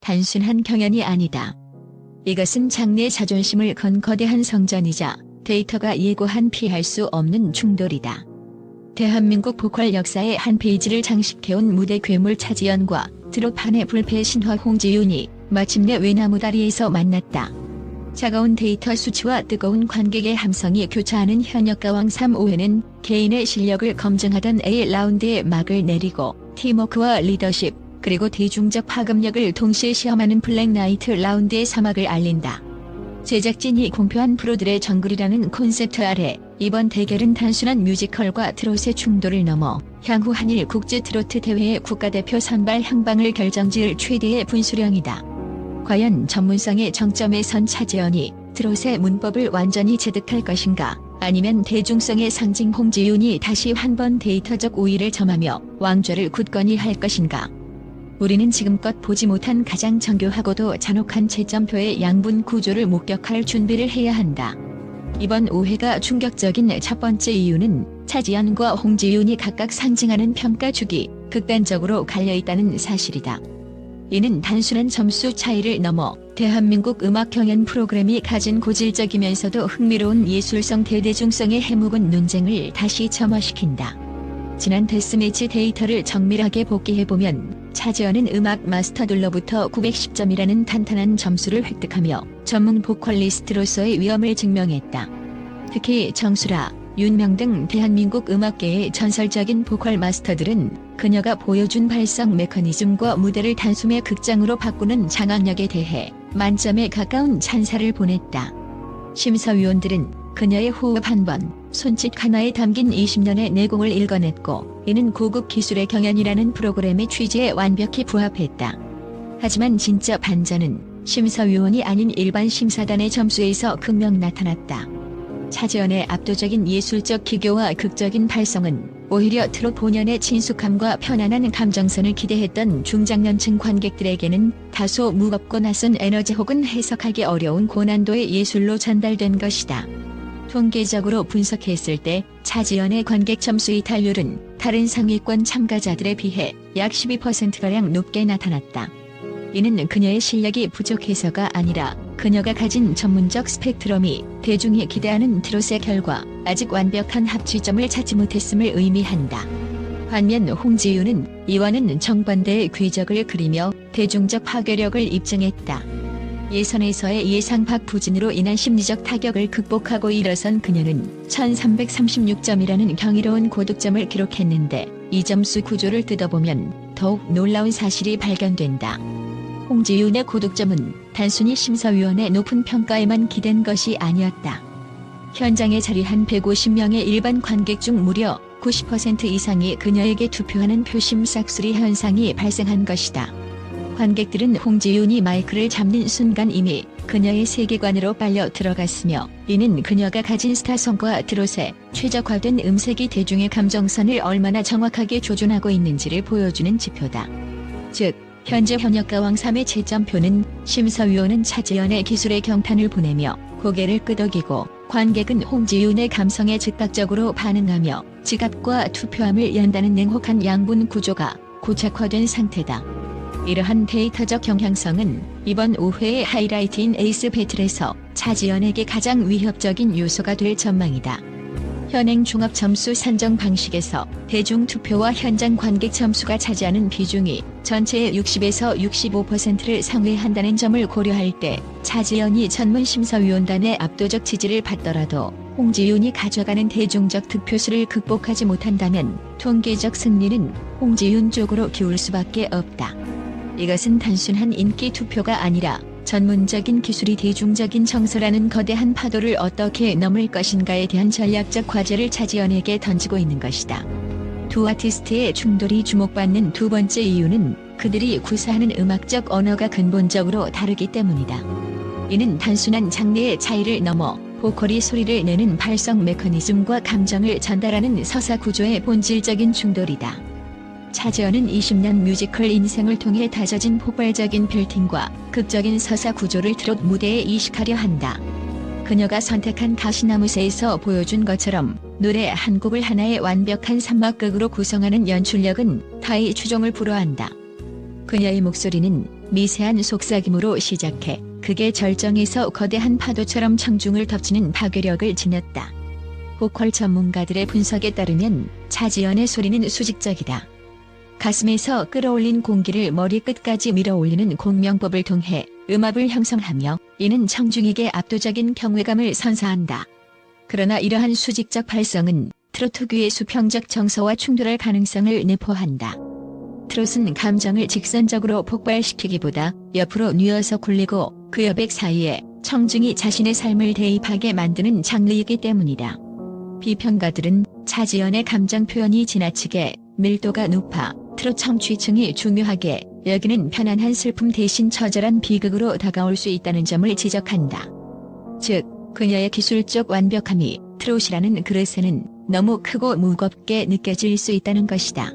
단순한 경연이 아니다. 이것은 장르의 자존심을 건 거대한 성전이자 데이터가 예고한 피할 수 없는 충돌이다. 대한민국 보컬 역사의 한 페이지를 장식해온 무대 괴물 차지연과 드롭판의 불패 신화 홍지윤이 마침내 외나무다리에서 만났다. 차가운 데이터 수치와 뜨거운 관객의 함성이 교차하는 현역가왕 3-5회는 개인의 실력을 검증하던 A라운드에 막을 내리고 팀워크와 리더십, 그리고 대중적 파급력을 동시에 시험하는 블랙나이트 라운드의 사막을 알린다. 제작진이 공표한 프로들의 정글이라는 콘셉트 아래 이번 대결은 단순한 뮤지컬과 트롯의 충돌을 넘어 향후 한일 국제 트로트 대회의 국가대표 선발 향방을 결정지을 최대의 분수령이다. 과연 전문성의 정점에 선 차지연이 트롯의 문법을 완전히 체득할 것인가, 아니면 대중성의 상징 홍지윤이 다시 한 번 데이터적 우위를 점하며 왕좌를 굳건히 할 것인가. 우리는 지금껏 보지 못한 가장 정교하고도 잔혹한 채점표의 양분 구조를 목격할 준비를 해야 한다. 이번 5회가 충격적인 첫 번째 이유는 차지연과 홍지윤이 각각 상징하는 평가축이 극단적으로 갈려있다는 사실이다. 이는 단순한 점수 차이를 넘어 대한민국 음악 경연 프로그램이 가진 고질적이면서도 흥미로운 예술성 대대중성의 해묵은 논쟁을 다시 점화시킨다. 지난 데스매치 데이터를 정밀하게 복기해보면 차지연은 음악 마스터들로부터 910점이라는 탄탄한 점수를 획득하며 전문 보컬리스트로서의 위엄을 증명했다. 특히 정수라, 윤명 등 대한민국 음악계의 전설적인 보컬 마스터들은 그녀가 보여준 발성 메커니즘과 무대를 단숨에 극장으로 바꾸는 장악력에 대해 만점에 가까운 찬사를 보냈다. 심사위원들은 그녀의 호흡 한 번, 손짓 하나에 담긴 20년의 내공을 읽어냈고, 이는 고급 기술의 경연이라는 프로그램의 취지에 완벽히 부합했다. 하지만 진짜 반전은 심사위원이 아닌 일반 심사단의 점수에서 극명 나타났다. 차지연의 압도적인 예술적 기교와 극적인 발성은 오히려 트롯 본연의 친숙함과 편안한 감정선을 기대했던 중장년층 관객들에게는 다소 무겁고 낯선 에너지 혹은 해석하기 어려운 고난도의 예술로 전달된 것이다. 통계적으로 분석했을 때 차지연의 관객 점수 이탈률은 다른 상위권 참가자들에 비해 약 12%가량 높게 나타났다. 이는 그녀의 실력이 부족해서가 아니라 그녀가 가진 전문적 스펙트럼이 대중이 기대하는 트롯의 결과 아직 완벽한 합치점을 찾지 못했음을 의미한다. 반면 홍지윤은 이와는 정반대의 궤적을 그리며 대중적 파괴력을 입증했다. 예선에서의 예상 밖 부진으로 인한 심리적 타격을 극복하고 일어선 그녀는 1336점이라는 경이로운 고득점을 기록했는데, 이 점수 구조를 뜯어보면 더욱 놀라운 사실이 발견된다. 홍지윤의 고득점은 단순히 심사위원의 높은 평가에만 기댄 것이 아니었다. 현장에 자리한 150명의 일반 관객 중 무려 90% 이상이 그녀에게 투표하는 표심 싹쓸이 현상이 발생한 것이다. 관객들은 홍지윤이 마이크를 잡는 순간 이미 그녀의 세계관으로 빨려 들어갔으며, 이는 그녀가 가진 스타성과 트롯의 최적화된 음색이 대중의 감정선을 얼마나 정확하게 조준하고 있는지를 보여주는 지표다. 즉, 현재 현역가왕 3의 채점표는 심사위원은 차지연의 기술에 경탄을 보내며 고개를 끄덕이고, 관객은 홍지윤의 감성에 즉각적으로 반응하며 지갑과 투표함을 연다는 냉혹한 양분 구조가 고착화된 상태다. 이러한 데이터적 경향성은 이번 5회의 하이라이트인 에이스 배틀에서 차지연에게 가장 위협적인 요소가 될 전망이다. 현행 종합 점수 산정 방식에서 대중 투표와 현장 관객 점수가 차지하는 비중이 전체의 60에서 65%를 상회한다는 점을 고려할 때 차지연이 전문 심사위원단의 압도적 지지를 받더라도 홍지윤이 가져가는 대중적 득표수를 극복하지 못한다면 통계적 승리는 홍지윤 쪽으로 기울 수밖에 없다. 이것은 단순한 인기 투표가 아니라 전문적인 기술이 대중적인 정서라는 거대한 파도를 어떻게 넘을 것인가에 대한 전략적 과제를 차지연에게 던지고 있는 것이다. 두 아티스트의 충돌이 주목받는 두 번째 이유는 그들이 구사하는 음악적 언어가 근본적으로 다르기 때문이다. 이는 단순한 장르의 차이를 넘어 보컬이 소리를 내는 발성 메커니즘과 감정을 전달하는 서사 구조의 본질적인 충돌이다. 차지연은 20년 뮤지컬 인생을 통해 다져진 폭발적인 빌딩과 극적인 서사 구조를 트롯 무대에 이식하려 한다. 그녀가 선택한 가시나무새에서 보여준 것처럼 노래 한 곡을 하나의 완벽한 산막극으로 구성하는 연출력은 타의 추종을 불허한다. 그녀의 목소리는 미세한 속삭임으로 시작해 극의 절정에서 거대한 파도처럼 청중을 덮치는 파괴력을 지녔다. 보컬 전문가들의 분석에 따르면 차지연의 소리는 수직적이다. 가슴에서 끌어올린 공기를 머리끝까지 밀어올리는 공명법을 통해 음압을 형성하며 이는 청중에게 압도적인 경외감을 선사한다. 그러나 이러한 수직적 발성은 트로트계의 수평적 정서와 충돌할 가능성을 내포한다. 트롯은 감정을 직선적으로 폭발시키기보다 옆으로 뉘어서 굴리고 그 여백 사이에 청중이 자신의 삶을 대입하게 만드는 장르이기 때문이다. 비평가들은 차지연의 감정 표현이 지나치게 밀도가 높아 트롯 청취층이 중요하게 여기는 편안한 슬픔 대신 처절한 비극으로 다가올 수 있다는 점을 지적한다. 즉, 그녀의 기술적 완벽함이 트롯이라는 그릇에는 너무 크고 무겁게 느껴질 수 있다는 것이다.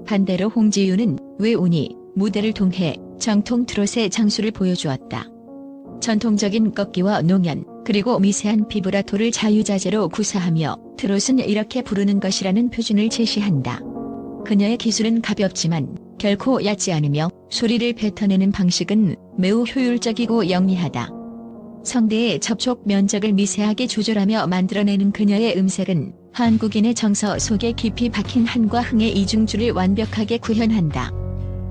반대로 홍지윤은 왜 우니 무대를 통해 정통 트롯의 장수를 보여주었다. 전통적인 꺾기와 농연, 그리고 미세한 비브라토를 자유자재로 구사하며 트롯은 이렇게 부르는 것이라는 표준을 제시한다. 그녀의 기술은 가볍지만 결코 얕지 않으며 소리를 뱉어내는 방식은 매우 효율적이고 영리하다. 성대의 접촉 면적을 미세하게 조절하며 만들어내는 그녀의 음색은 한국인의 정서 속에 깊이 박힌 한과 흥의 이중주를 완벽하게 구현한다.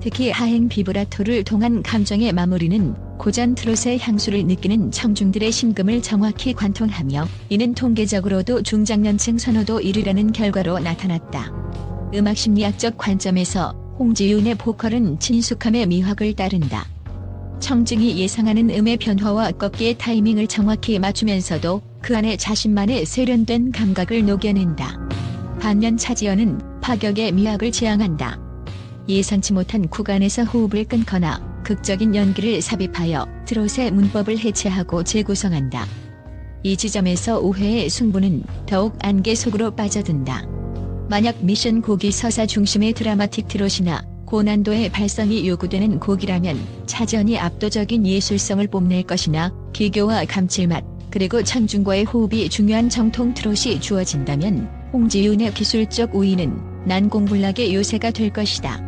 특히 하행 비브라토를 통한 감정의 마무리는 고전 트롯의 향수를 느끼는 청중들의 심금을 정확히 관통하며 이는 통계적으로도 중장년층 선호도 1위라는 결과로 나타났다. 음악심리학적 관점에서 홍지윤의 보컬은 친숙함의 미학을 따른다. 청중이 예상하는 음의 변화와 꺾기의 타이밍을 정확히 맞추면서도 그 안에 자신만의 세련된 감각을 녹여낸다. 반면 차지연은 파격의 미학을 지향한다. 예상치 못한 구간에서 호흡을 끊거나 극적인 연기를 삽입하여 트롯의 문법을 해체하고 재구성한다. 이 지점에서 오해의 승부는 더욱 안개 속으로 빠져든다. 만약 미션 곡이 서사 중심의 드라마틱 트롯이나 고난도의 발성이 요구되는 곡이라면 차지연이 압도적인 예술성을 뽐낼 것이나 기교와 감칠맛, 그리고 청중과의 호흡이 중요한 정통 트롯이 주어진다면 홍지윤의 기술적 우위는 난공불락의 요새가 될 것이다.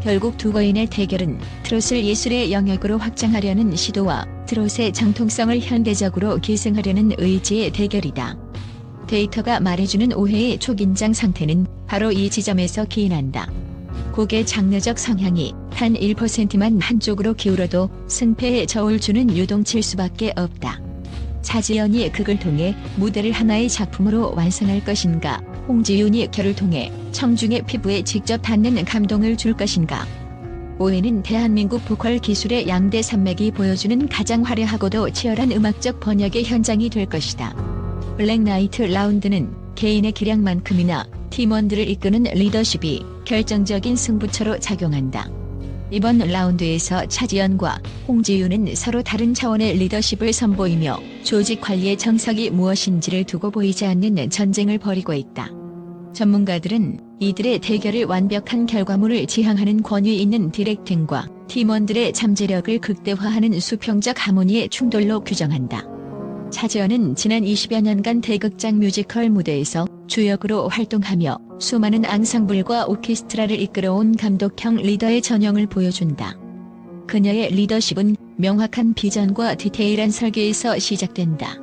결국 두 거인의 대결은 트롯을 예술의 영역으로 확장하려는 시도와 트롯의 정통성을 현대적으로 계승하려는 의지의 대결이다. 데이터가 말해주는 오해의 초긴장 상태는 바로 이 지점에서 기인한다. 곡의 장르적 성향이 단 1%만 한쪽으로 기울어도 승패에 저울 주는 요동칠 수밖에 없다. 차지연이 극을 통해 무대를 하나의 작품으로 완성할 것인가, 홍지윤이 결을 통해 청중의 피부에 직접 닿는 감동을 줄 것인가. 오해는 대한민국 보컬 기술의 양대 산맥이 보여주는 가장 화려하고도 치열한 음악적 번역의 현장이 될 것이다. 블랙나이트 라운드는 개인의 기량만큼이나 팀원들을 이끄는 리더십이 결정적인 승부처로 작용한다. 이번 라운드에서 차지연과 홍지윤은 서로 다른 차원의 리더십을 선보이며 조직 관리의 정석이 무엇인지를 두고 보이지 않는 전쟁을 벌이고 있다. 전문가들은 이들의 대결을 완벽한 결과물을 지향하는 권위 있는 디렉팅과 팀원들의 잠재력을 극대화하는 수평적 하모니의 충돌로 규정한다. 차지연은 지난 20여 년간 대극장 뮤지컬 무대에서 주역으로 활동하며 수많은 앙상블과 오케스트라를 이끌어온 감독형 리더의 전형을 보여준다. 그녀의 리더십은 명확한 비전과 디테일한 설계에서 시작된다.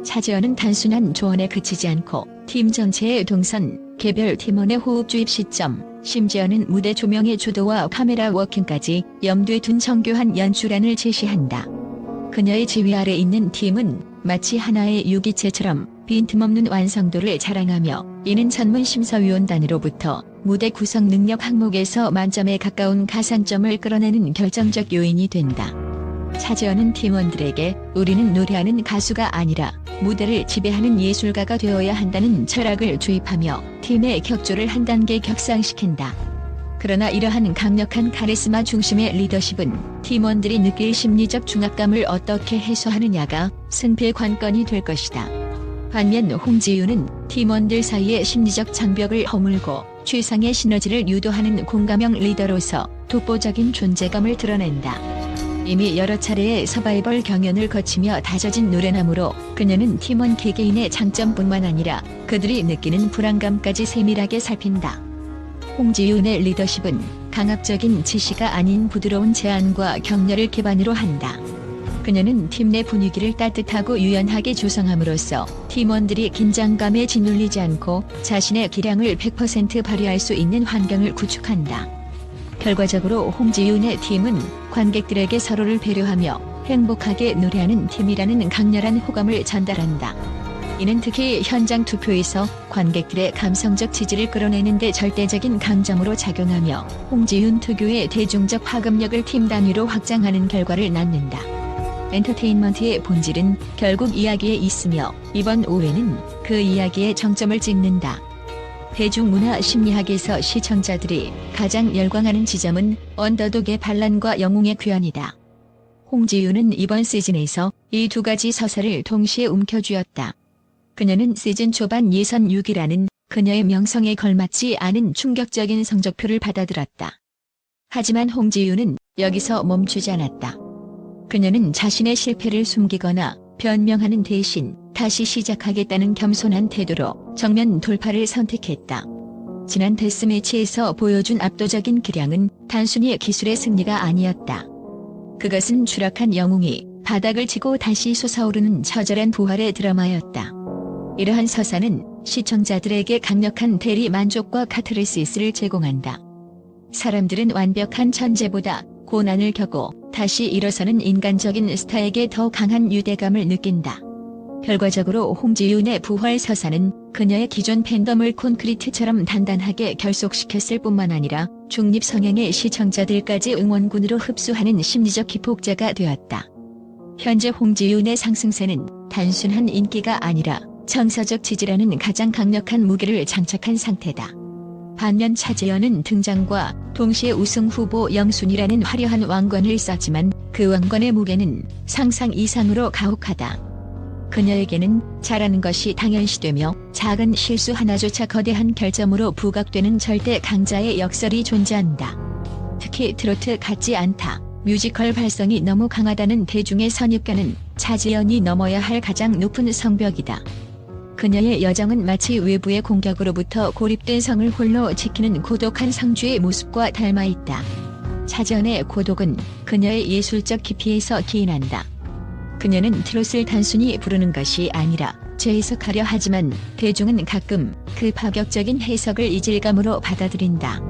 차지연은 단순한 조언에 그치지 않고 팀 전체의 동선, 개별 팀원의 호흡 주입 시점, 심지어는 무대 조명의 주도와 카메라 워킹까지 염두에 둔 정교한 연출안을 제시한다. 그녀의 지휘 아래 있는 팀은 마치 하나의 유기체처럼 빈틈없는 완성도를 자랑하며 이는 전문 심사위원단으로부터 무대 구성 능력 항목에서 만점에 가까운 가산점을 끌어내는 결정적 요인이 된다. 차지연은 팀원들에게 우리는 노래하는 가수가 아니라 무대를 지배하는 예술가가 되어야 한다는 철학을 주입하며 팀의 격조를 한 단계 격상시킨다. 그러나 이러한 강력한 카리스마 중심의 리더십은 팀원들이 느낄 심리적 중압감을 어떻게 해소하느냐가 승패 관건이 될 것이다. 반면 홍지윤은 팀원들 사이의 심리적 장벽을 허물고 최상의 시너지를 유도하는 공감형 리더로서 독보적인 존재감을 드러낸다. 이미 여러 차례의 서바이벌 경연을 거치며 다져진 노래나무로 그녀는 팀원 개개인의 장점뿐만 아니라 그들이 느끼는 불안감까지 세밀하게 살핀다. 홍지윤의 리더십은 강압적인 지시가 아닌 부드러운 제안과 격려를 기반으로 한다. 그녀는 팀 내 분위기를 따뜻하고 유연하게 조성함으로써 팀원들이 긴장감에 짓눌리지 않고 자신의 기량을 100% 발휘할 수 있는 환경을 구축한다. 결과적으로 홍지윤의 팀은 관객들에게 서로를 배려하며 행복하게 노래하는 팀이라는 강렬한 호감을 전달한다. 이는 특히 현장 투표에서 관객들의 감성적 지지를 끌어내는 데 절대적인 강점으로 작용하며 홍지윤 특유의 대중적 파급력을 팀 단위로 확장하는 결과를 낳는다. 엔터테인먼트의 본질은 결국 이야기에 있으며 이번 5회는 그 이야기에 정점을 찍는다. 대중문화 심리학에서 시청자들이 가장 열광하는 지점은 언더독의 반란과 영웅의 귀환이다. 홍지윤은 이번 시즌에서 이 두 가지 서사를 동시에 움켜쥐었다. 그녀는 시즌 초반 예선 6위라는 그녀의 명성에 걸맞지 않은 충격적인 성적표를 받아들었다. 하지만 홍지윤은 여기서 멈추지 않았다. 그녀는 자신의 실패를 숨기거나 변명하는 대신 다시 시작하겠다는 겸손한 태도로 정면 돌파를 선택했다. 지난 데스매치에서 보여준 압도적인 기량은 단순히 기술의 승리가 아니었다. 그것은 추락한 영웅이 바닥을 치고 다시 솟아오르는 처절한 부활의 드라마였다. 이러한 서사는 시청자들에게 강력한 대리 만족과 카타르시스를 제공한다. 사람들은 완벽한 천재보다 고난을 겪고 다시 일어서는 인간적인 스타에게 더 강한 유대감을 느낀다. 결과적으로 홍지윤의 부활 서사는 그녀의 기존 팬덤을 콘크리트처럼 단단하게 결속시켰을 뿐만 아니라 중립 성향의 시청자들까지 응원군으로 흡수하는 심리적 기폭제가 되었다. 현재 홍지윤의 상승세는 단순한 인기가 아니라 정서적 지지라는 가장 강력한 무기를 장착한 상태다. 반면 차재현은 등장과 동시에 우승 후보 영순이라는 화려한 왕관을 썼지만 그 왕관의 무게는 상상 이상으로 가혹하다. 그녀에게는 잘하는 것이 당연시되며 작은 실수 하나조차 거대한 결점으로 부각되는 절대 강자의 역설이 존재한다. 특히 트로트 같지 않다. 뮤지컬 발성이 너무 강하다는 대중의 선입견은 차재현이 넘어야 할 가장 높은 성벽이다. 그녀의 여정은 마치 외부의 공격으로부터 고립된 성을 홀로 지키는 고독한 상주의 모습과 닮아있다. 차재현의 고독은 그녀의 예술적 깊이에서 기인한다. 그녀는 트롯을 단순히 부르는 것이 아니라 재해석하려 하지만 대중은 가끔 그 파격적인 해석을 이질감으로 받아들인다.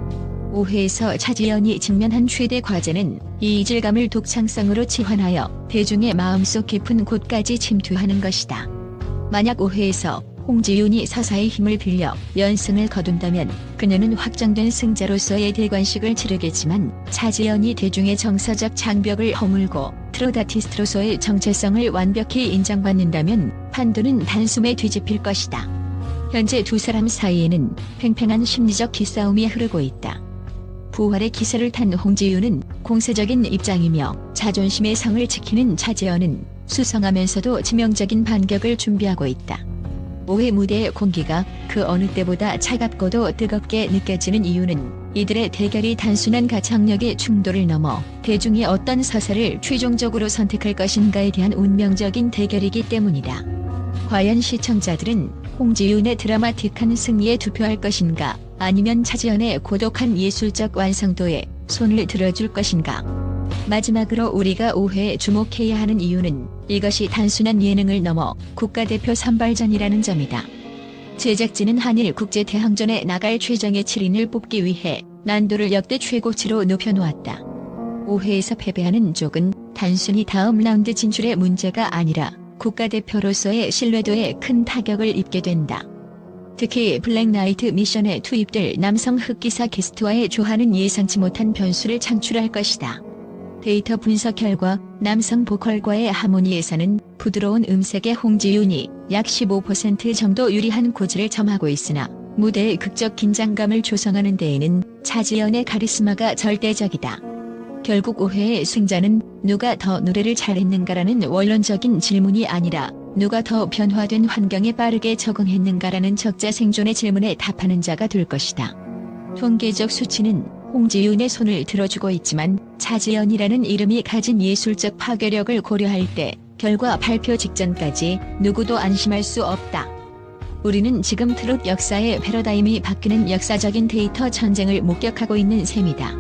5회에서 차재현이 직면한 최대 과제는 이 이질감을 독창성으로 치환하여 대중의 마음속 깊은 곳까지 침투하는 것이다. 만약 5회에서 홍지윤이 서사의 힘을 빌려 연승을 거둔다면 그녀는 확정된 승자로서의 대관식을 치르겠지만 차재현이 대중의 정서적 장벽을 허물고 트롯 아티스트로서의 정체성을 완벽히 인정받는다면 판도는 단숨에 뒤집힐 것이다. 현재 두 사람 사이에는 팽팽한 심리적 기싸움이 흐르고 있다. 부활의 기세를 탄 홍지윤은 공세적인 입장이며 자존심의 성을 지키는 차재현은 수성하면서도 치명적인 반격을 준비하고 있다. 5회 무대의 공기가 그 어느 때보다 차갑고도 뜨겁게 느껴지는 이유는 이들의 대결이 단순한 가창력의 충돌을 넘어 대중이 어떤 서사를 최종적으로 선택할 것인가에 대한 운명적인 대결이기 때문이다. 과연 시청자들은 홍지윤의 드라마틱한 승리에 투표할 것인가, 아니면 차재현의 고독한 예술적 완성도에 손을 들어줄 것인가. 마지막으로 우리가 5회에 주목해야 하는 이유는 이것이 단순한 예능을 넘어 국가대표 선발전이라는 점이다. 제작진은 한일 국제대항전에 나갈 최정예 7인을 뽑기 위해 난도를 역대 최고치로 높여놓았다. 5회에서 패배하는 쪽은 단순히 다음 라운드 진출의 문제가 아니라 국가대표로서의 신뢰도에 큰 타격을 입게 된다. 특히 블랙나이트 미션에 투입될 남성 흑기사 게스트와의 조화는 예상치 못한 변수를 창출할 것이다. 데이터 분석 결과 남성 보컬과의 하모니에서는 부드러운 음색의 홍지윤이 약 15% 정도 유리한 고지를 점하고 있으나 무대의 극적 긴장감을 조성하는 데에는 차재현의 카리스마가 절대적이다. 결국 5회의 승자는 누가 더 노래를 잘했는가라는 원론적인 질문이 아니라 누가 더 변화된 환경에 빠르게 적응했는가라는 적자생존의 질문에 답하는 자가 될 것이다. 통계적 수치는 홍지윤의 손을 들어주고 있지만 차재현이라는 이름이 가진 예술적 파괴력을 고려할 때 결과 발표 직전까지 누구도 안심할 수 없다. 우리는 지금 트롯 역사의 패러다임이 바뀌는 역사적인 데이터 전쟁을 목격하고 있는 셈이다.